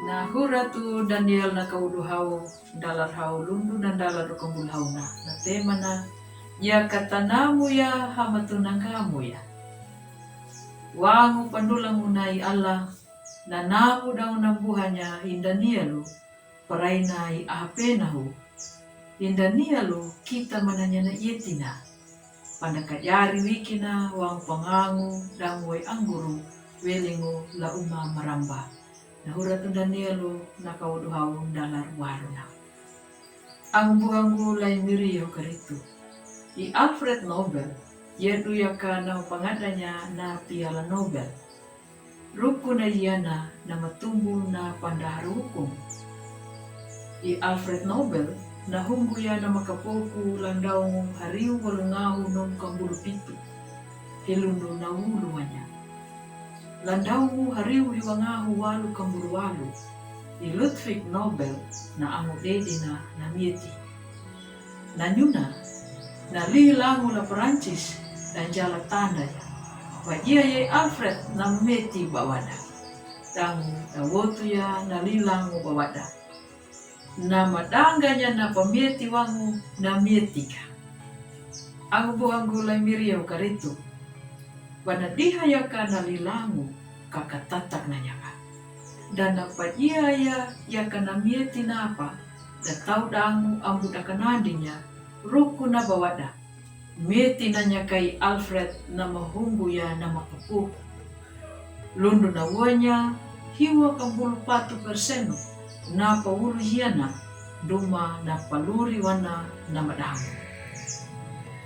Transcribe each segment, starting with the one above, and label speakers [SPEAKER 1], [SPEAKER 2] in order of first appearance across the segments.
[SPEAKER 1] Na hura tu Daniel na kaudu hau dalar hau lundu dan dalar kumbul hau na tema na ya katanamu ya hamatunang kamu ya wangu pandulang unai Allah na namu daw ng buhanya indanialu parainay ahapenahu indanialu kita mananya na ietina panakayari wikina wang pangangu damway angguru welingu la uma maramba nahura tu Danielu nakauduhaw dalar waruna. Ang buhangu lay miriyo karitu. I Alfred Nobel, yeduya ka na pangadanya na piala Nobel. Ruko na iyana na matumbo na pandaharukom. I Alfred Nobel, nahungguya na makapoku lang daw ng hariw walungahu ng kambulupitu. Hilundo na uluwanya. Landaw mo hariw hiwangahu walu kamburuwalu. I Ludwig Nobel na amudede na namiti. Nanyuna, na lilangu la Perancis dan jala tanda ya. Wajia ye Alfred na meti bawada. Dangu na wotu ya na lilangu bawada. Na madanganya na pamieti wangu na mietika. Ang buhangu lay miriyaw karitu. Wanadihaya ka na lilangu kakatatak na niya ka. Dan napadiyaya ya ka na mieti na apa, dataw daangu ang budakanandi niya, ruko na bawada. Mieti na niya kay Alfred na mahunggo ya na makapuko. Lundo na wanya, hiwa kang 10% na paulo hiya na, duma na paluri wana na madango.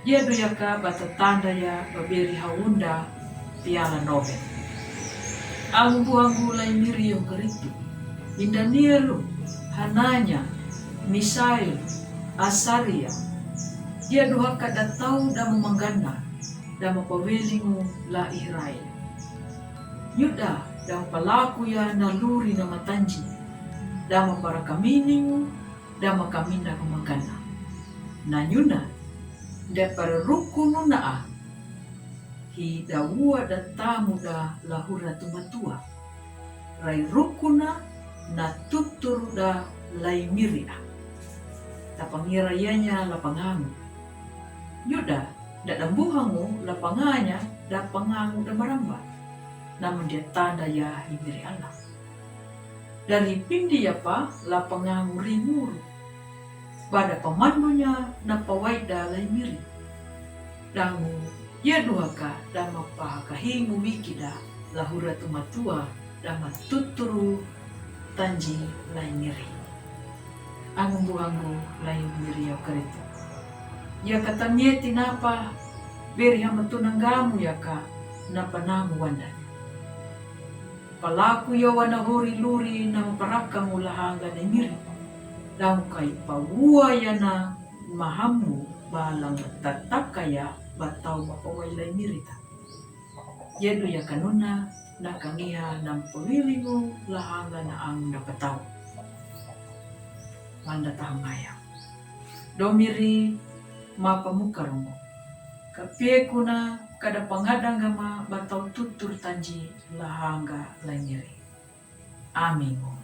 [SPEAKER 1] Yedo ya ka batatanda ya baberi haunda piala Nobel. Ang buhangu lay miriyo karitu. Indanielu, Hananya, Misael, Asaria. Yedo haka datau da memanggana da mapawelingu la Israel. Yuda da palaku ya naluri na matanji. Da maparakaminingu da makamina kumagana. Nanyuna da para rukunu naa hi dawua da tamu da lahura tumatua rai rukuna na tuturu da lai miria tapangirayanya lapangangu yuda da dambuhangu lapanganya da pangangu da maramba namun dia tanda ya himiri Allah dari pindi ya pa lapangangu rimuru pada pemandunya na pawaida lay miri. Dangu, ya duhaka dama pa kahimu wikida lahura tumatua dama tuturu tanji lay miri. Ang buhangu lay miri yaw karito. Ya katamieti napa beri hamatunanggamu ya ka na panamu wanda. Palaku yaw huri luri na maparakang ulahanga na miri. Daw kay pawuaya na mahamu balang tatak kaya bataw mapawaylay mirita. Yedo ya kanuna na kangiha ng pawilingo lahanga na ang napataw. Mandatang maya. Domiri mapamukarong mo. Kapie ko na kada pangadang gama bataw tutur tanji lahanga langiri. Amin mo.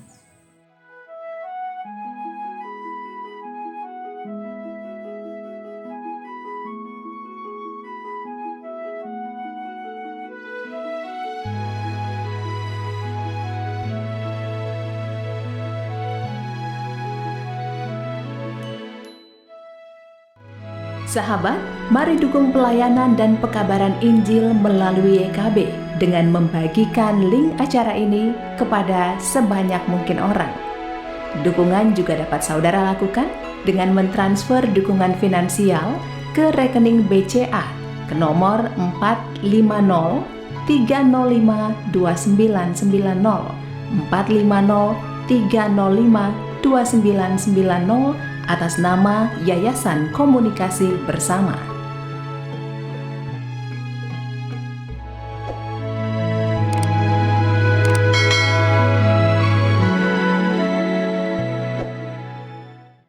[SPEAKER 2] Sahabat, mari dukung pelayanan dan pekabaran Injil melalui YKB dengan membagikan link acara ini kepada sebanyak mungkin orang. Dukungan juga dapat saudara lakukan dengan mentransfer dukungan finansial ke rekening BCA ke nomor 450-305-2990 450-305-2990 atas nama Yayasan Komunikasi Bersama.